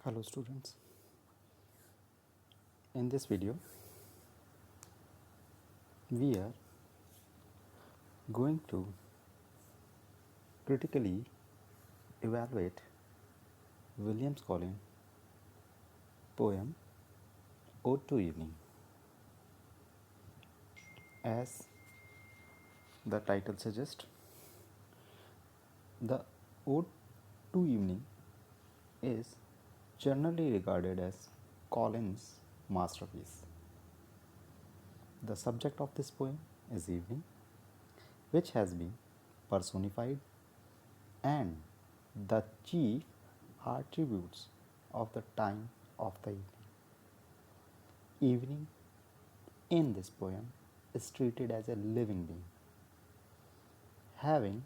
Hello students, in this video we are going to critically evaluate William Collins' poem Ode to Evening. As the title suggests, the Ode to Evening is generally regarded as Collins' masterpiece. The subject of this poem is evening, which has been personified and the chief attributes of the time of the evening. Evening in this poem is treated as a living being, having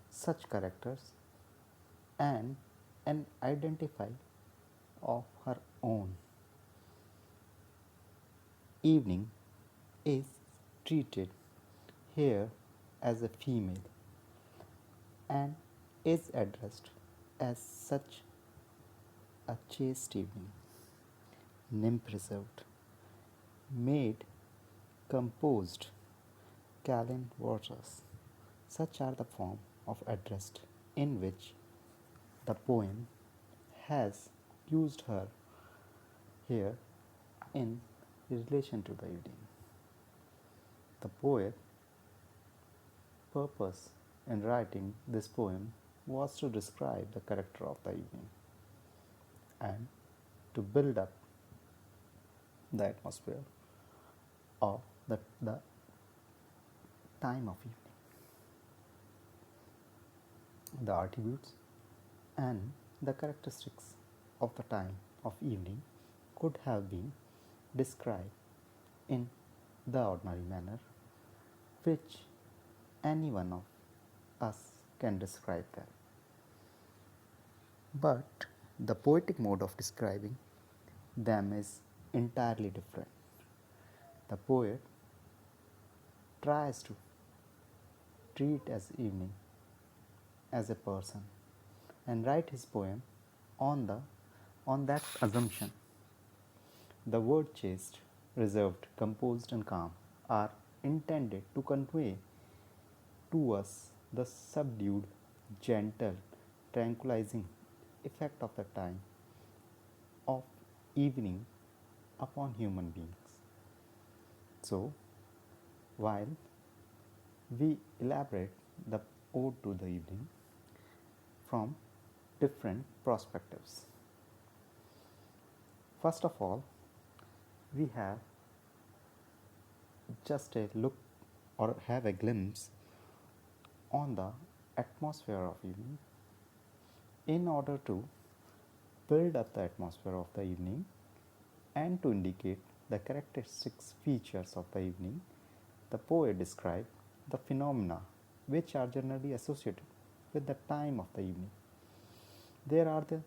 such characters and an identity of her own. Evening is treated here as a female and is addressed as such a chaste evening, nymph reserved, maid composed, Callan waters. Such are the form of address in which the poem has used her here in relation to the evening. The poet's purpose in writing this poem was to describe the character of the evening and to build up the atmosphere of the time of evening. The attributes and the characteristics of the time of evening could have been described in the ordinary manner which any one of us can describe them. But the poetic mode of describing them is entirely different. The poet tries to treat as evening as a person and write his poem on that assumption. The word chaste, reserved, composed and calm are intended to convey to us the subdued, gentle, tranquilizing effect of the time of evening upon human beings. So, while we elaborate the ode to the evening from different perspectives. First of all, we have just a look or have a glimpse on the atmosphere of evening. In order to build up the atmosphere of the evening and to indicate the characteristic features of the evening, the poet described the phenomena which are generally associated with the time of the evening. There are the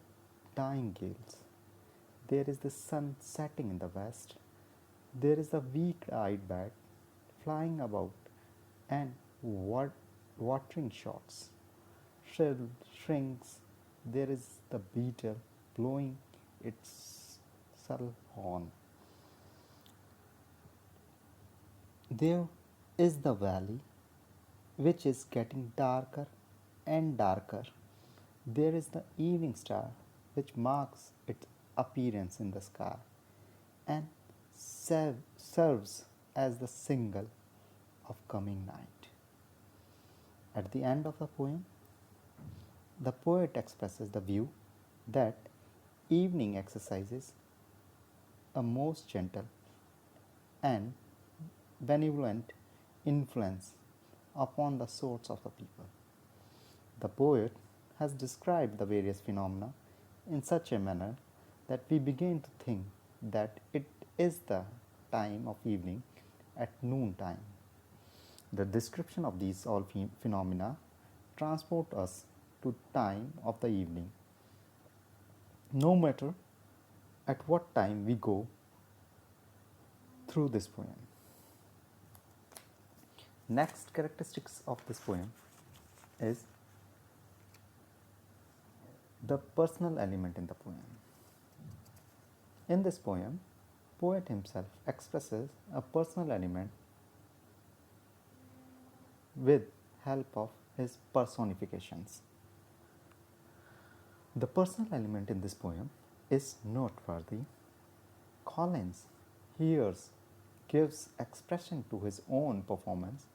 dying gales, there is the sun setting in the west, there is the weak-eyed bat flying about and watering shots, shrinks, there is the beetle blowing its subtle horn. There is the valley which is getting darker and darker. There is the evening star which marks its appearance in the sky and serves as the signal of coming night. At the end of the poem, the poet expresses the view that evening exercises a most gentle and benevolent influence upon the sorts of the people. The poet has described the various phenomena in such a manner that we begin to think that it is the time of evening at noon time. The description of these all phenomena transport us to time of the evening. No matter at what time we go through this poem. Next characteristics of this poem is the personal element in the poem. In this poem, poet himself expresses a personal element with help of his personifications. The personal element in this poem is noteworthy. Collins hears gives expression to his own performance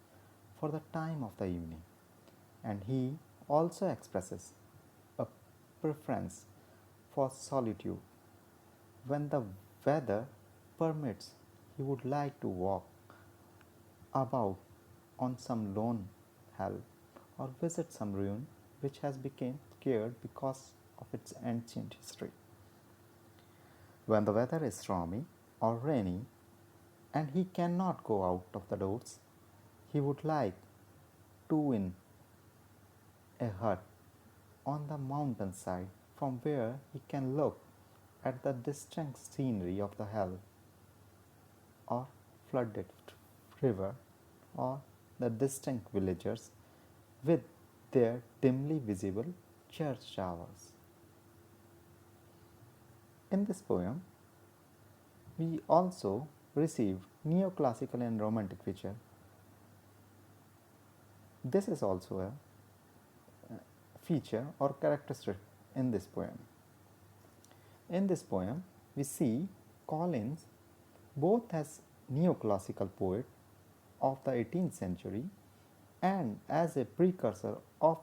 for the time of the evening, and he also expresses a preference for solitude. When the weather permits, he would like to walk about on some lone hill or visit some ruin which has become scared because of its ancient history. When the weather is stormy or rainy and he cannot go out of the doors, he would like to in a hut on the mountainside from where he can look at the distant scenery of the hill or flooded river or the distant villagers with their dimly visible church towers. In this poem, we also receive neoclassical and romantic feature. This is also a feature or characteristic in this poem. In this poem, we see Collins both as neoclassical poet of the 18th century and as a precursor of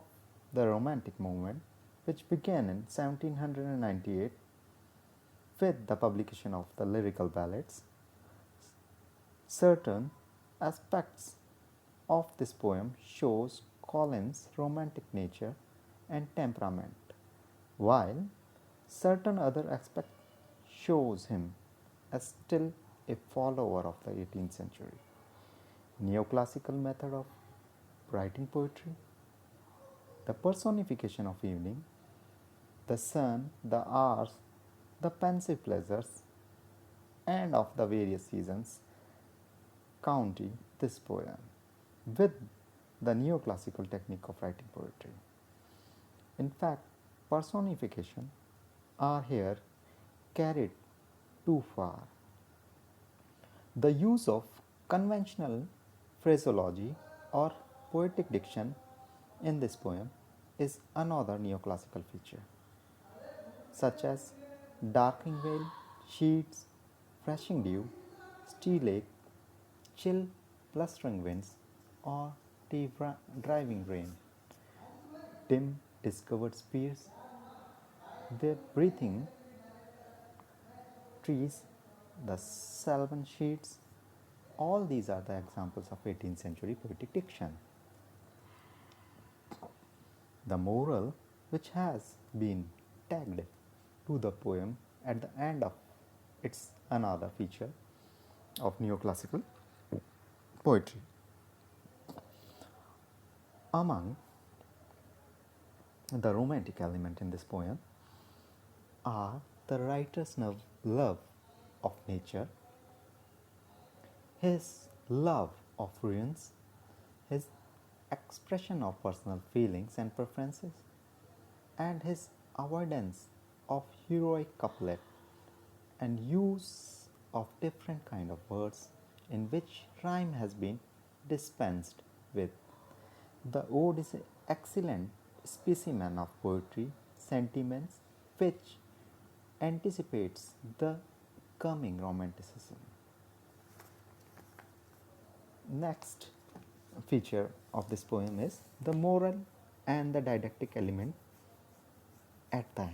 the Romantic movement, which began in 1798 with the publication of the lyrical ballads. Certain aspects of this poem shows Collins' romantic nature and temperament, while certain other aspects shows him as still a follower of the 18th century neoclassical method of writing poetry, the personification of evening, the sun, the hours, the pensive pleasures, and of the various seasons county this poem with the neoclassical technique of writing poetry. In fact, personification are here carried too far. The use of conventional phraseology or poetic diction in this poem is another neoclassical feature, such as darkening veil, sheets, freshing dew, still lake, chill blustering winds, or driving rain. Dim discovered spheres, their breathing trees, the sylvan sheets, all these are the examples of 18th century poetic diction. The moral which has been tagged to the poem at the end of its another feature of neoclassical poetry. Among the romantic element in this poem are the writer's love of nature, his love of ruins, his expression of personal feelings and preferences, and his avoidance of heroic couplet and use of different kind of words in which rhyme has been dispensed with. The ode is an excellent specimen of poetry sentiments which anticipates the coming romanticism. Next feature of this poem is the moral and the didactic element at the end.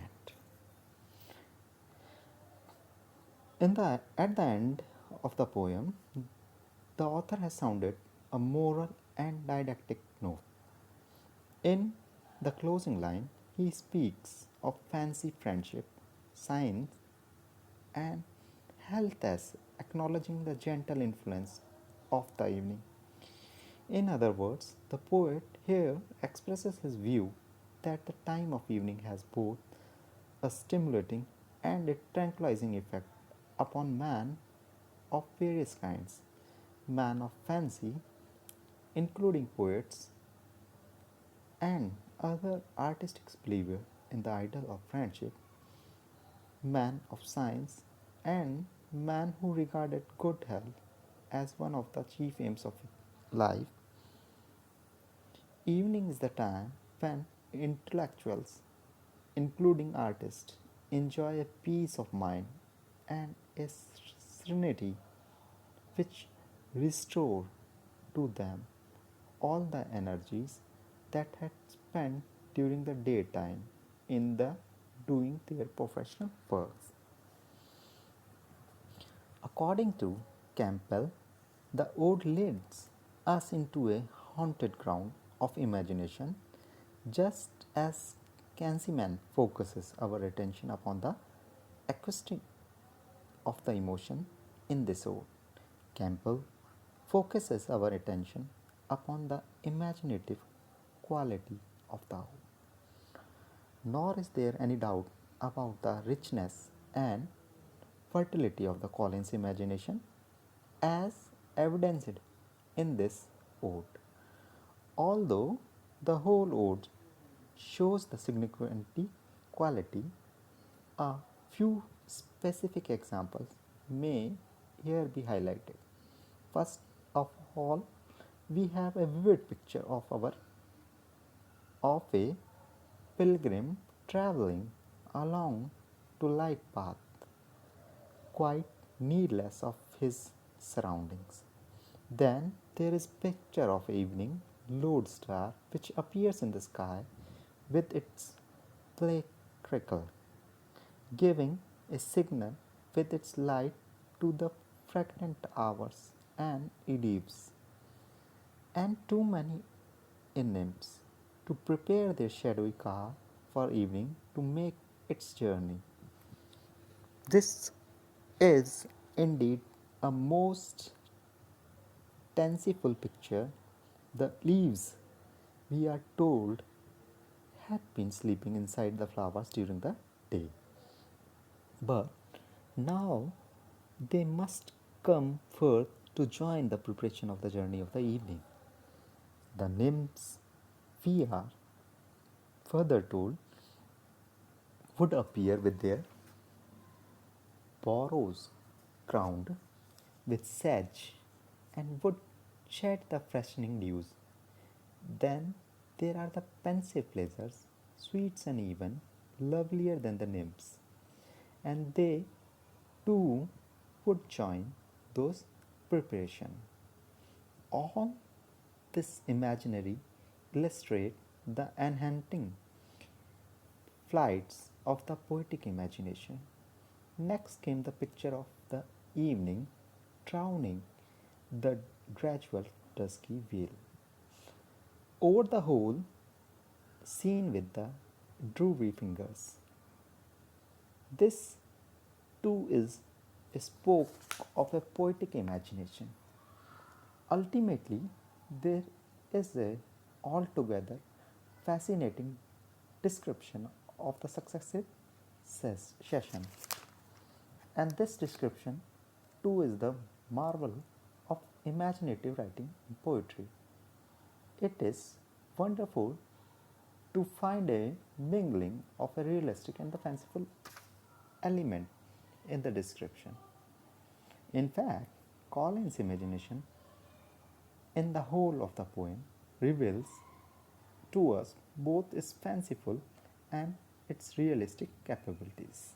At the end of the poem, the author has sounded a moral and didactic note. In the closing line, he speaks of fancy friendship, science, and health as acknowledging the gentle influence of the evening. In other words, the poet here expresses his view that the time of evening has both a stimulating and a tranquilizing effect upon man of various kinds, man of fancy, including poets and other artistic believer, in the ideal of friendship, man of science, and man who regarded good health as one of the chief aims of life. Evening is the time when intellectuals, including artists, enjoy a peace of mind and a serenity which restore to them all the energies that had spent during the daytime in the doing their professional works. According to Campbell, the ode leads us into a haunted ground of imagination, just as Kansiman focuses our attention upon the acoustic of the emotion in this ode. Campbell focuses our attention upon the imaginative quality of the ode. Nor is there any doubt about the richness and fertility of the Collins imagination as evidenced in this ode. Although the whole ode shows the significant quality, a few specific examples may here be highlighted. First of all, we have a vivid picture of a pilgrim traveling along to light path, quite needless of his surroundings. Then there is picture of evening lodestar which appears in the sky with its play crackle, giving a signal with its light to the fragrant hours and eves, and too many nymphs to prepare their shadowy car for evening to make its journey. This is indeed a most fanciful picture. The leaves, we are told, had been sleeping inside the flowers during the day. But now they must come forth to join the preparation of the journey of the evening. The nymphs, we are further told, would appear with their borrows crowned with sedge and would shed the freshening dews. Then there are the pensive pleasures, sweets and even lovelier than the nymphs, and they too would join those preparation. All this imaginary illustrate the enchanting flights of the poetic imagination. Next came the picture of the evening drowning the gradual dusky veil. Over the whole, seen with the drewy fingers. This too is a spoke of a poetic imagination. Ultimately, there is a altogether fascinating description of the successive session. And this description too is the marvel of imaginative writing in poetry. It is wonderful to find a mingling of a realistic and the fanciful element in the description. In fact, Collins' imagination in the whole of the poem reveals to us both its fanciful and its realistic capabilities.